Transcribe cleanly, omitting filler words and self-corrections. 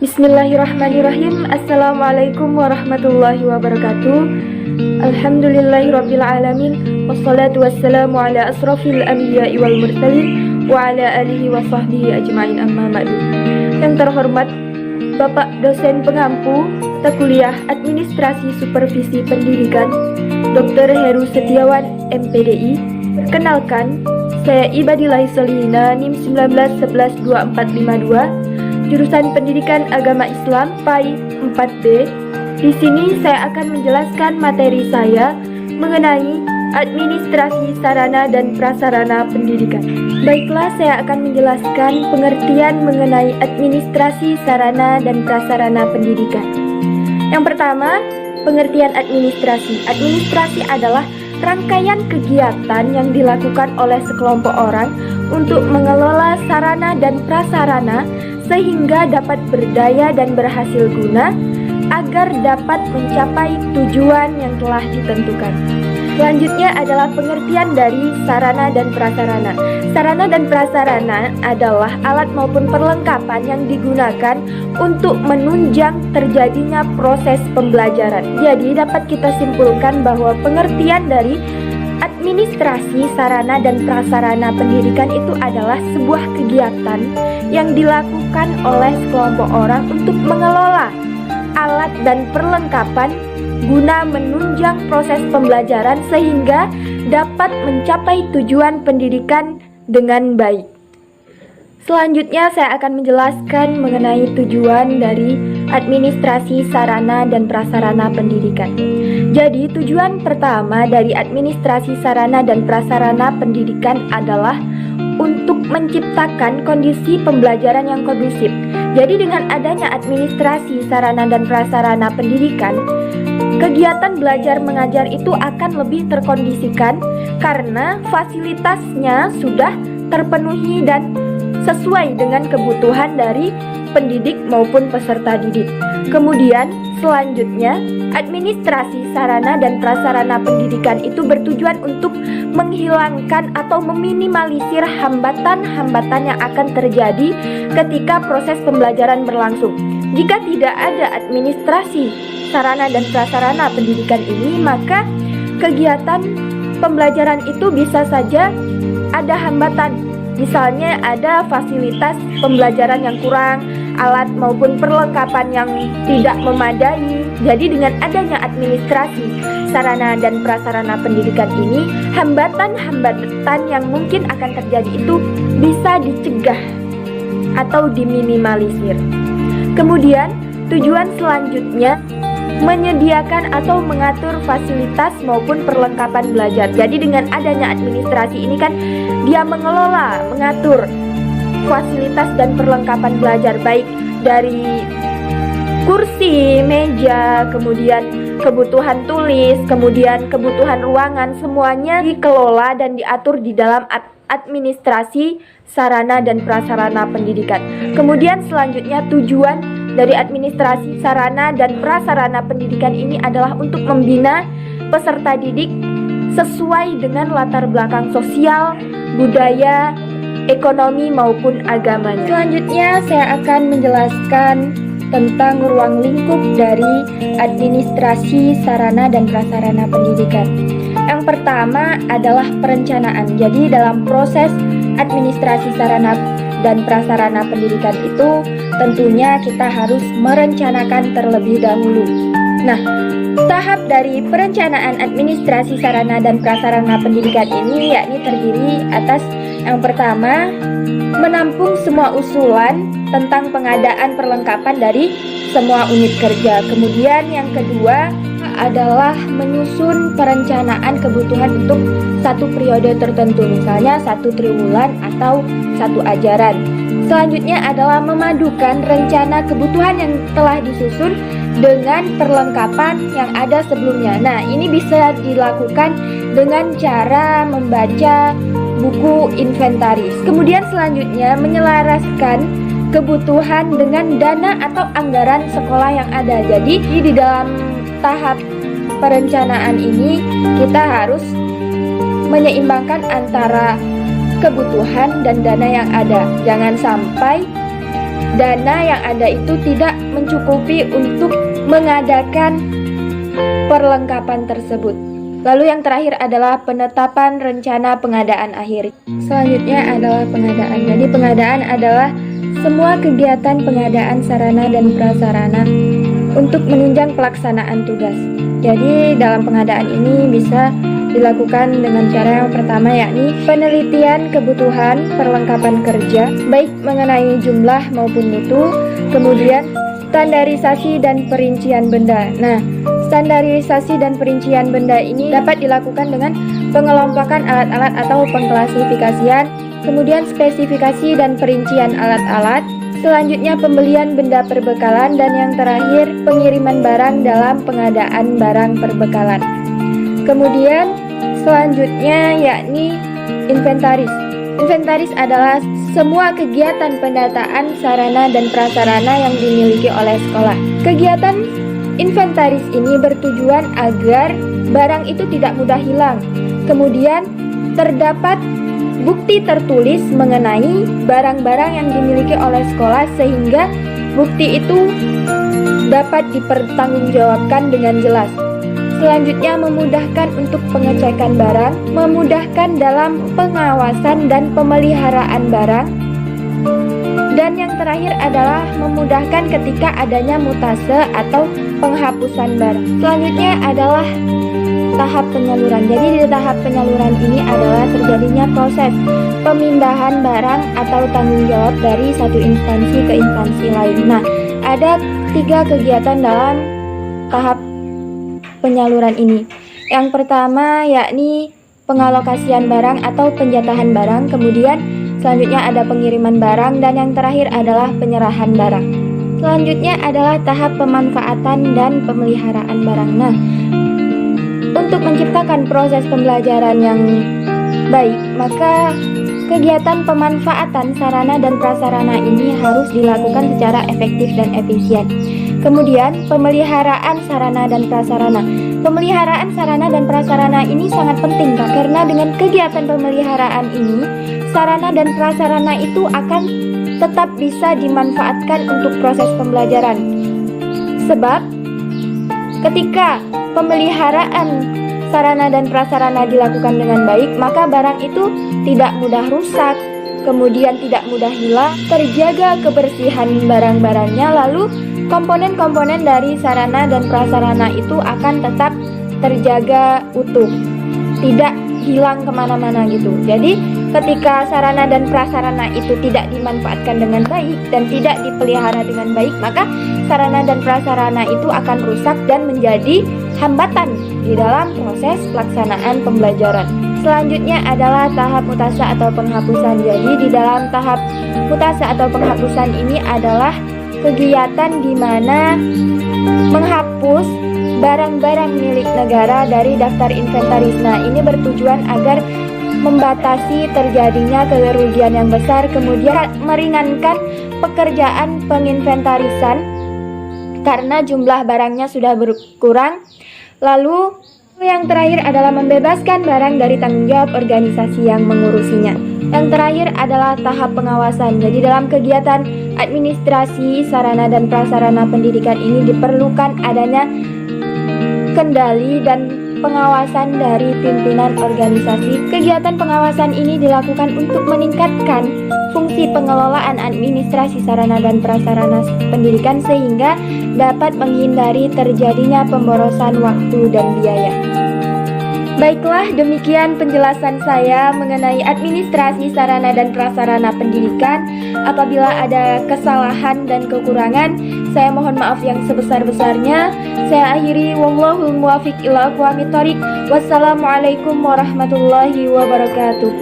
Bismillahirrahmanirrahim. Assalamualaikum warahmatullahi wabarakatuh. Alhamdulillahirabbil alamin. Wassalatu wassalamu ala asrofil anbiya'i wal mursalin wa ala alihi wa sahbihi ajma'in, amma ba'du. Yang terhormat Bapak dosen pengampu mata kuliah Administrasi Supervisi Pendidikan Dr. Heru Setiawan, MPDI. Perkenalkan, saya Ibadillahi Solihina, NIM 19112452, jurusan Pendidikan Agama Islam PAI 4B. Di sini saya akan menjelaskan materi saya mengenai administrasi sarana dan prasarana pendidikan. Baiklah, saya akan menjelaskan pengertian mengenai administrasi sarana dan prasarana pendidikan. Yang pertama, pengertian administrasi. Administrasi adalah rangkaian kegiatan yang dilakukan oleh sekelompok orang untuk mengelola sarana dan prasarana sehingga dapat berdaya dan berhasil guna agar dapat mencapai tujuan yang telah ditentukan. Selanjutnya adalah pengertian dari sarana dan prasarana. Sarana dan prasarana adalah alat maupun perlengkapan yang digunakan untuk menunjang terjadinya proses pembelajaran. Jadi dapat kita simpulkan bahwa pengertian dari administrasi sarana dan prasarana pendidikan itu adalah sebuah kegiatan yang dilakukan oleh sekelompok orang untuk mengelola alat dan perlengkapan guna menunjang proses pembelajaran sehingga dapat mencapai tujuan pendidikan dengan baik. Selanjutnya saya akan menjelaskan mengenai tujuan dari administrasi sarana dan prasarana pendidikan. Jadi tujuan pertama dari administrasi sarana dan prasarana pendidikan adalah untuk menciptakan kondisi pembelajaran yang kondusif. Jadi dengan adanya administrasi sarana dan prasarana pendidikan, kegiatan belajar mengajar itu akan lebih terkondisikan karena fasilitasnya sudah terpenuhi dan sesuai dengan kebutuhan dari pendidik maupun peserta didik. Kemudian selanjutnya, administrasi sarana dan prasarana pendidikan itu bertujuan untuk menghilangkan atau meminimalisir hambatan-hambatan yang akan terjadi ketika proses pembelajaran berlangsung. Jika tidak ada administrasi sarana dan prasarana pendidikan ini, maka kegiatan pembelajaran itu bisa saja ada hambatan. Misalnya ada fasilitas pembelajaran yang kurang, alat maupun perlengkapan yang tidak memadai. Jadi dengan adanya administrasi sarana dan prasarana pendidikan ini, hambatan-hambatan yang mungkin akan terjadi itu bisa dicegah atau diminimalisir. Kemudian tujuan selanjutnya menyediakan atau mengatur fasilitas maupun perlengkapan belajar. Jadi dengan adanya administrasi ini kan dia mengelola, mengatur fasilitas dan perlengkapan belajar, baik dari kursi, meja, kemudian kebutuhan tulis, kemudian kebutuhan ruangan, semuanya dikelola dan diatur di dalam administrasi sarana dan prasarana pendidikan. Kemudian selanjutnya tujuan dari administrasi sarana dan prasarana pendidikan ini adalah untuk membina peserta didik sesuai dengan latar belakang sosial, budaya, ekonomi maupun agamanya. Selanjutnya saya akan menjelaskan tentang ruang lingkup dari administrasi sarana dan prasarana pendidikan. Yang pertama adalah perencanaan. Jadi dalam proses administrasi sarana dan prasarana pendidikan itu tentunya kita harus merencanakan terlebih dahulu. Nah, tahap dari perencanaan administrasi sarana dan prasarana pendidikan ini yakni terdiri atas yang pertama, menampung semua usulan tentang pengadaan perlengkapan dari semua unit kerja. Kemudian yang kedua adalah menyusun perencanaan kebutuhan untuk satu periode tertentu, misalnya 1 triwulan atau 1 ajaran. Selanjutnya adalah memadukan rencana kebutuhan yang telah disusun dengan perlengkapan yang ada sebelumnya. Nah, ini bisa dilakukan dengan cara membaca buku inventaris. Kemudian selanjutnya menyelaraskan kebutuhan dengan dana atau anggaran sekolah yang ada. Jadi di dalam tahap perencanaan ini kita harus menyeimbangkan antara kebutuhan dan dana yang ada. Jangan sampai dana yang ada itu tidak mencukupi untuk mengadakan perlengkapan tersebut. Lalu yang terakhir adalah penetapan rencana pengadaan akhir. Selanjutnya adalah pengadaan. Jadi pengadaan adalah semua kegiatan pengadaan sarana dan prasarana untuk menunjang pelaksanaan tugas. Jadi dalam pengadaan ini bisa dilakukan dengan cara yang pertama, yakni penelitian kebutuhan perlengkapan kerja baik mengenai jumlah maupun mutu, kemudian standarisasi dan perincian benda. Nah, standarisasi dan perincian benda ini dapat dilakukan dengan pengelompokan alat-alat atau pengklasifikasian, kemudian spesifikasi dan perincian alat-alat, selanjutnya pembelian benda perbekalan, dan yang terakhir pengiriman barang dalam pengadaan barang perbekalan. Kemudian selanjutnya yakni inventaris. Inventaris adalah semua kegiatan pendataan sarana dan prasarana yang dimiliki oleh sekolah. Kegiatan inventaris ini bertujuan agar barang itu tidak mudah hilang. Kemudian terdapat bukti tertulis mengenai barang-barang yang dimiliki oleh sekolah sehingga bukti itu dapat dipertanggungjawabkan dengan jelas. Selanjutnya memudahkan untuk pengecekan barang, memudahkan dalam pengawasan dan pemeliharaan barang. Dan yang terakhir adalah memudahkan ketika adanya mutase atau penghapusan barang. Selanjutnya adalah tahap penyaluran. Jadi di tahap penyaluran ini adalah terjadinya proses pemindahan barang atau tanggung jawab dari satu instansi ke instansi lain. Nah, ada 3 kegiatan dalam tahap penyaluran ini. Yang pertama yakni pengalokasian barang atau penjatahan barang, kemudian selanjutnya ada pengiriman barang, dan yang terakhir adalah penyerahan barang. Selanjutnya adalah tahap pemanfaatan dan pemeliharaan barang. Nah, untuk menciptakan proses pembelajaran yang baik, maka kegiatan pemanfaatan sarana dan prasarana ini harus dilakukan secara efektif dan efisien. Kemudian pemeliharaan sarana dan prasarana. Pemeliharaan sarana dan prasarana ini sangat penting karena dengan kegiatan pemeliharaan ini, sarana dan prasarana itu akan tetap bisa dimanfaatkan untuk proses pembelajaran. Sebab ketika pemeliharaan sarana dan prasarana dilakukan dengan baik, maka barang itu tidak mudah rusak, kemudian tidak mudah hilang, terjaga kebersihan barang-barangnya, lalu komponen-komponen dari sarana dan prasarana itu akan tetap terjaga utuh, tidak hilang kemana-mana gitu. Jadi ketika sarana dan prasarana itu tidak dimanfaatkan dengan baik dan tidak dipelihara dengan baik, maka sarana dan prasarana itu akan rusak dan menjadi hambatan di dalam proses pelaksanaan pembelajaran. Selanjutnya adalah tahap mutase atau penghapusan. Jadi di dalam tahap mutase atau penghapusan ini adalah kegiatan di mana menghapus barang-barang milik negara dari daftar inventaris. Nah, ini bertujuan agar membatasi terjadinya kerugian yang besar, kemudian meringankan pekerjaan penginventarisan karena jumlah barangnya sudah berkurang. Lalu yang terakhir adalah membebaskan barang dari tanggung jawab organisasi yang mengurusinya. Yang terakhir adalah tahap pengawasan. Jadi dalam kegiatan administrasi sarana dan prasarana pendidikan ini diperlukan adanya kendali dan pengawasan dari pimpinan organisasi. Kegiatan pengawasan ini dilakukan untuk meningkatkan fungsi pengelolaan administrasi sarana dan prasarana pendidikan sehingga dapat menghindari terjadinya pemborosan waktu dan biaya. Baiklah, demikian penjelasan saya mengenai administrasi sarana dan prasarana pendidikan. Apabila ada kesalahan dan kekurangan, saya mohon maaf yang sebesar-besarnya. Saya akhiri, wallahul muwaffiq ila aqwamit thoriq. Wassalamualaikum warahmatullahi wabarakatuh.